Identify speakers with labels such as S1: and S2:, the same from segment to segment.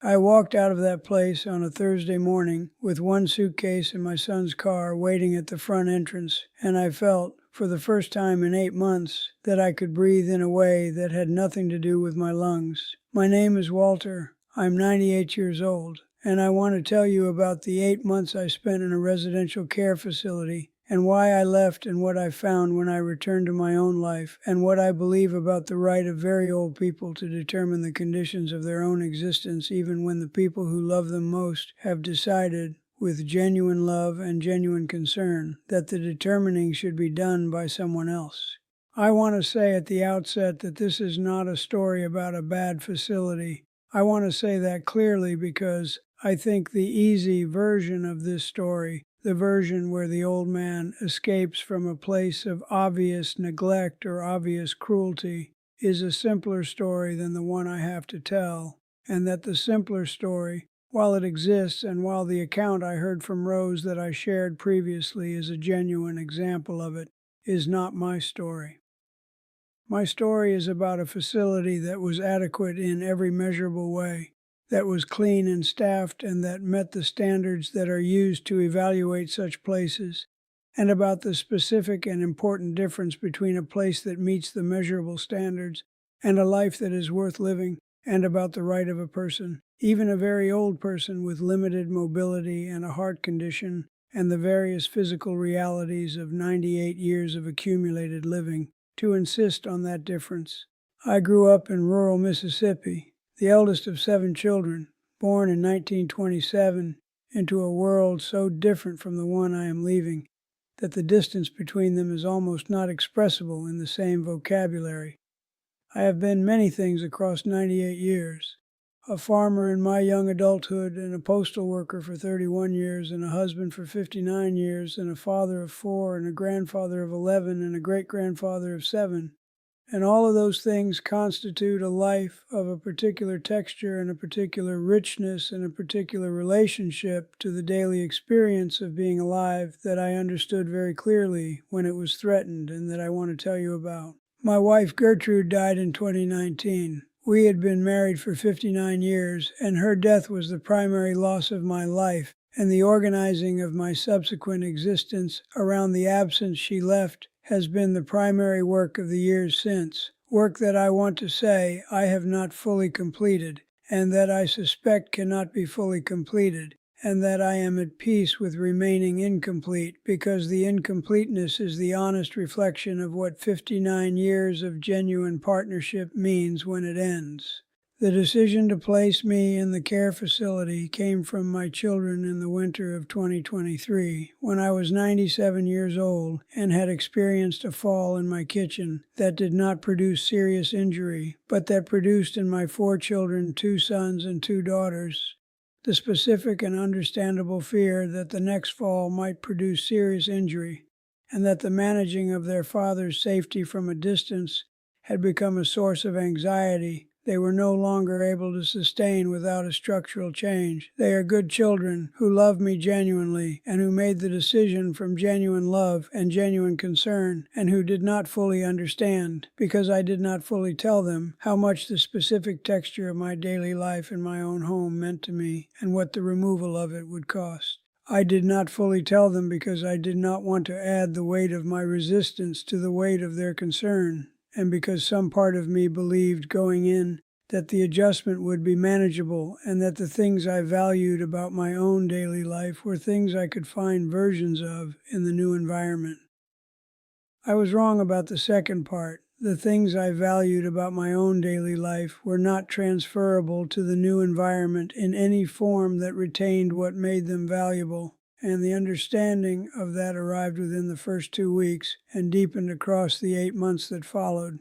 S1: I walked out of that place on a Thursday morning with one suitcase in my son's car waiting at the front entrance, and I felt, for the first time in 8 months, that I could breathe in a way that had nothing to do with my lungs. My name is Walter. I'm 98 years old, and I want to tell you about the 8 months I spent in a residential care facility, and why I left and what I found when I returned to my own life, and what I believe about the right of very old people to determine the conditions of their own existence even when the people who love them most have decided, with genuine love and genuine concern, that the determining should be done by someone else. I want to say at the outset that this is not a story about a bad facility. I want to say that clearly because I think the easy version of this story, the version where the old man escapes from a place of obvious neglect or obvious cruelty, is a simpler story than the one I have to tell, and that the simpler story, while it exists and while the account I heard from Rose that I shared previously is a genuine example of it, is not my story. My story is about a facility that was adequate in every measurable way, that was clean and staffed and that met the standards that are used to evaluate such places, and about the specific and important difference between a place that meets the measurable standards and a life that is worth living, and about the right of a person, even a very old person with limited mobility and a heart condition, and the various physical realities of 98 years of accumulated living, to insist on that difference. I grew up in rural Mississippi, the eldest of 7 children, born in 1927, into a world so different from the one I am leaving that the distance between them is almost not expressible in the same vocabulary. I have been many things across 98 years. A farmer in my young adulthood, and a postal worker for 31 years, and a husband for 59 years, and a father of 4, and a grandfather of 11, and a great-grandfather of 7. And all of those things constitute a life of a particular texture and a particular richness and a particular relationship to the daily experience of being alive that I understood very clearly when it was threatened and that I want to tell you about. My wife Gertrude died in 2019. We had been married for 59 years, and her death was the primary loss of my life, and the organizing of my subsequent existence around the absence she left has been the primary work of the years since, work that I want to say I have not fully completed, and that I suspect cannot be fully completed, and that I am at peace with remaining incomplete, because the incompleteness is the honest reflection of what 59 years of genuine partnership means when it ends. The decision to place me in the care facility came from my children in the winter of 2023, when I was 97 years old and had experienced a fall in my kitchen that did not produce serious injury, but that produced in my 4 children, 2 sons and 2 daughters, the specific and understandable fear that the next fall might produce serious injury, and that the managing of their father's safety from a distance had become a source of anxiety they were no longer able to sustain without a structural change. They are good children who love me genuinely and who made the decision from genuine love and genuine concern, and who did not fully understand, because I did not fully tell them, how much the specific texture of my daily life in my own home meant to me and what the removal of it would cost. I did not fully tell them because I did not want to add the weight of my resistance to the weight of their concern, and because some part of me believed going in that the adjustment would be manageable and that the things I valued about my own daily life were things I could find versions of in the new environment. I was wrong about the second part. The things I valued about my own daily life were not transferable to the new environment in any form that retained what made them valuable, and the understanding of that arrived within the first 2 weeks and deepened across the 8 months that followed.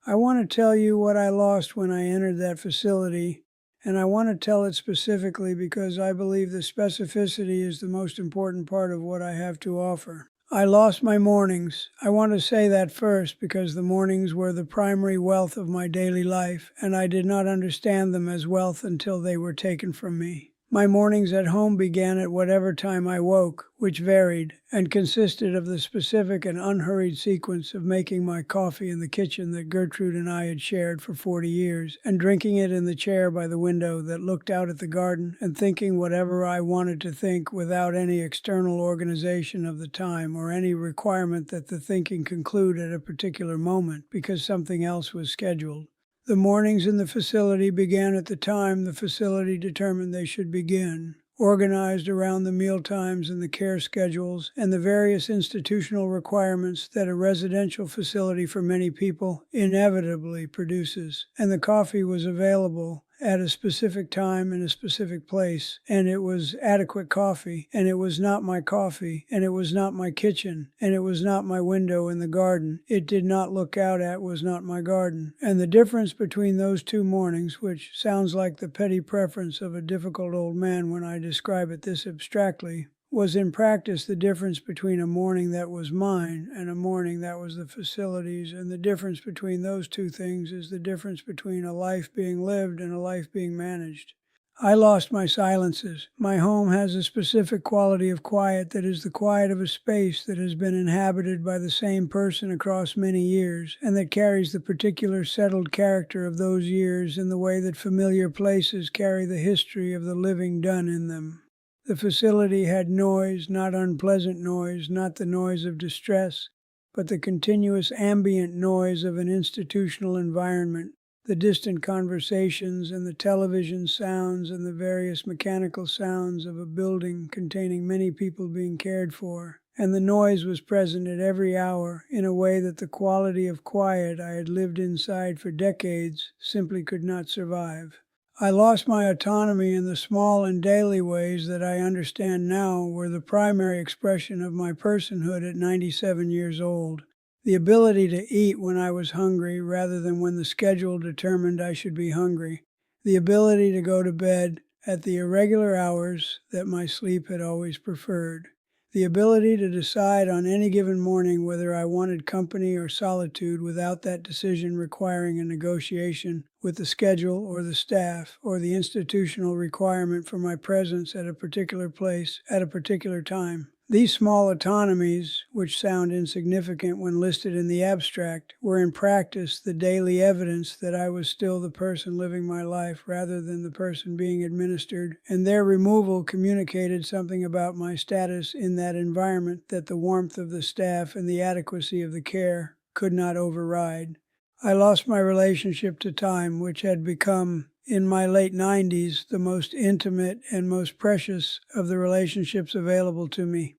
S1: I want to tell you what I lost when I entered that facility, and I want to tell it specifically because I believe the specificity is the most important part of what I have to offer. I lost my mornings. I want to say that first because the mornings were the primary wealth of my daily life, and I did not understand them as wealth until they were taken from me. My mornings at home began at whatever time I woke, which varied, and consisted of the specific and unhurried sequence of making my coffee in the kitchen that Gertrude and I had shared for 40 years, and drinking it in the chair by the window that looked out at the garden, and thinking whatever I wanted to think without any external organization of the time or any requirement that the thinking conclude at a particular moment because something else was scheduled. The mornings in the facility began at the time the facility determined they should begin, organized around the meal times and the care schedules and the various institutional requirements that a residential facility for many people inevitably produces. And the coffee was available at a specific time in a specific place, and it was adequate coffee, and it was not my coffee, and it was not my kitchen, and it was not my window in the garden. It did not look out at was not my garden. And the difference between those two mornings, which sounds like the petty preference of a difficult old man when I describe it this abstractly, was in practice the difference between a morning that was mine and a morning that was the facility's, and the difference between those two things is the difference between a life being lived and a life being managed. I lost my silences. My home has a specific quality of quiet that is the quiet of a space that has been inhabited by the same person across many years, and that carries the particular settled character of those years in the way that familiar places carry the history of the living done in them. The facility had noise, not unpleasant noise, not the noise of distress, but the continuous ambient noise of an institutional environment, the distant conversations and the television sounds and the various mechanical sounds of a building containing many people being cared for. And the noise was present at every hour in a way that the quality of quiet I had lived inside for decades simply could not survive. I lost my autonomy in the small and daily ways that I understand now were the primary expression of my personhood at 97 years old. The ability to eat when I was hungry rather than when the schedule determined I should be hungry. The ability to go to bed at the irregular hours that my sleep had always preferred. The ability to decide on any given morning whether I wanted company or solitude without that decision requiring a negotiation with the schedule or the staff or the institutional requirement for my presence at a particular place at a particular time. These small autonomies, which sound insignificant when listed in the abstract, were in practice the daily evidence that I was still the person living my life rather than the person being administered, and their removal communicated something about my status in that environment that the warmth of the staff and the adequacy of the care could not override. I lost my relationship to time, which had become, in my late 90s, the most intimate and most precious of the relationships available to me.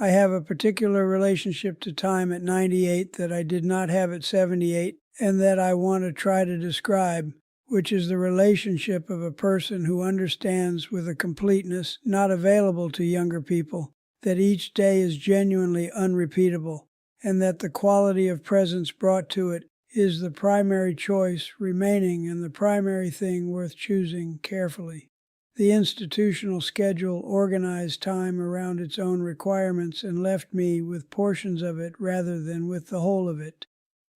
S1: I have a particular relationship to time at 98 that I did not have at 78, and that I want to try to describe, which is the relationship of a person who understands with a completeness not available to younger people that each day is genuinely unrepeatable, and that the quality of presence brought to it is the primary choice remaining and the primary thing worth choosing carefully. The institutional schedule organized time around its own requirements and left me with portions of it rather than with the whole of it.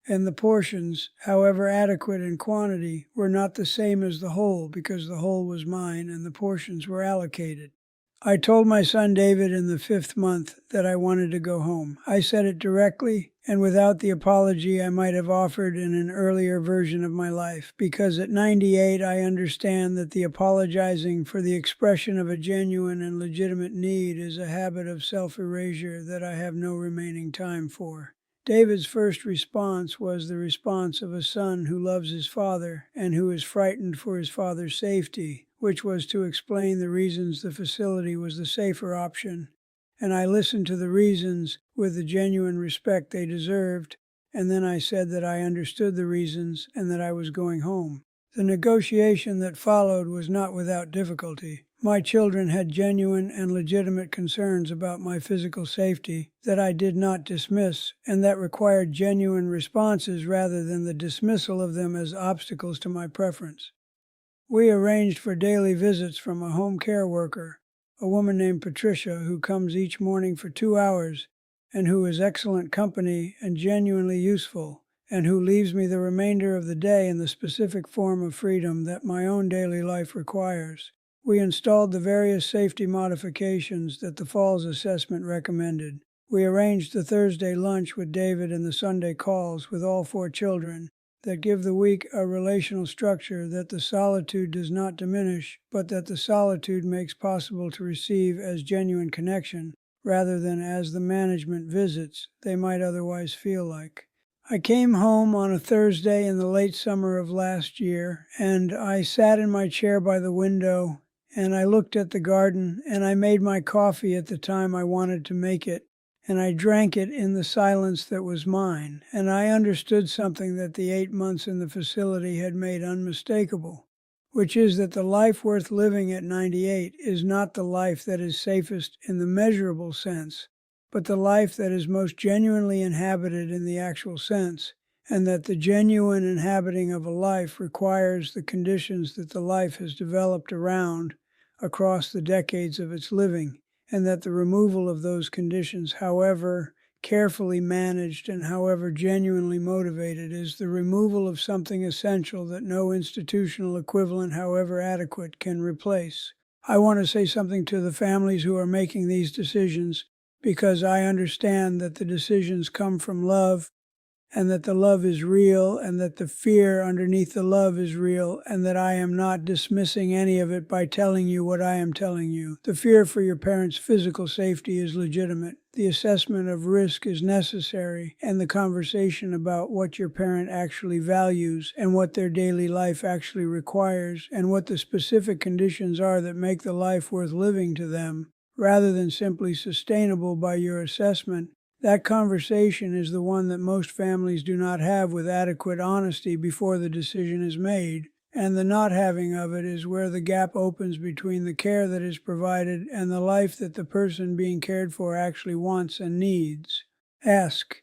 S1: And the portions, however adequate in quantity, were not the same as the whole because the whole was mine and the portions were allocated. I told my son David in the 5th month that I wanted to go home. I said it directly and without the apology I might have offered in an earlier version of my life, because at 98 I understand that the apologizing for the expression of a genuine and legitimate need is a habit of self-erasure that I have no remaining time for. David's first response was the response of a son who loves his father and who is frightened for his father's safety, which was to explain the reasons the facility was the safer option. And I listened to the reasons with the genuine respect they deserved, and then I said that I understood the reasons and that I was going home. The negotiation that followed was not without difficulty. My children had genuine and legitimate concerns about my physical safety that I did not dismiss, and that required genuine responses rather than the dismissal of them as obstacles to my preference. We arranged for daily visits from a home care worker, a woman named Patricia, who comes each morning for 2 hours and who is excellent company and genuinely useful, and who leaves me the remainder of the day in the specific form of freedom that my own daily life requires. We installed the various safety modifications that the Falls assessment recommended. We arranged the Thursday lunch with David and the Sunday calls with all 4 children that give the week a relational structure that the solitude does not diminish, but that the solitude makes possible to receive as genuine connection, rather than as the management visits they might otherwise feel like. I came home on a Thursday in the late summer of last year, and I sat in my chair by the window, and I looked at the garden, and I made my coffee at the time I wanted to make it, and I drank it in the silence that was mine, and I understood something that the 8 months in the facility had made unmistakable, which is that the life worth living at 98 is not the life that is safest in the measurable sense, but the life that is most genuinely inhabited in the actual sense, and that the genuine inhabiting of a life requires the conditions that the life has developed around across the decades of its living, and that the removal of those conditions, however carefully managed and however genuinely motivated, is the removal of something essential that no institutional equivalent, however adequate, can replace. I want to say something to the families who are making these decisions, because I understand that the decisions come from love, and that the love is real, and that the fear underneath the love is real, and that I am not dismissing any of it by telling you what I am telling you. The fear for your parents' physical safety is legitimate. The assessment of risk is necessary, and the conversation about what your parent actually values, and what their daily life actually requires, and what the specific conditions are that make the life worth living to them, rather than simply sustainable by your assessment. That conversation is the one that most families do not have with adequate honesty before the decision is made, and the not having of it is where the gap opens between the care that is provided and the life that the person being cared for actually wants and needs. Ask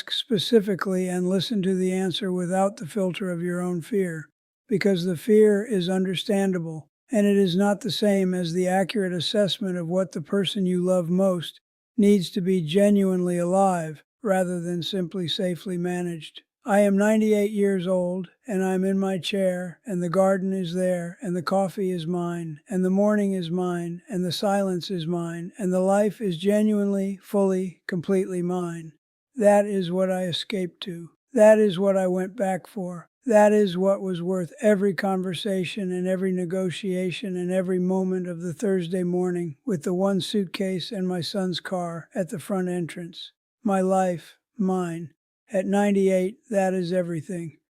S1: specifically, and listen to the answer without the filter of your own fear, because the fear is understandable, and it is not the same as the accurate assessment of what the person you love most needs to be genuinely alive, rather than simply safely managed. I am 98 years old, and I'm in my chair, and the garden is there, and the coffee is mine, and the morning is mine, and the silence is mine, and the life is genuinely, fully, completely mine. That is what I escaped to. That is what I went back for. That is what was worth every conversation and every negotiation and every moment of the Thursday morning with the 1 suitcase and my son's car at the front entrance. My life, mine. At 98, that is everything.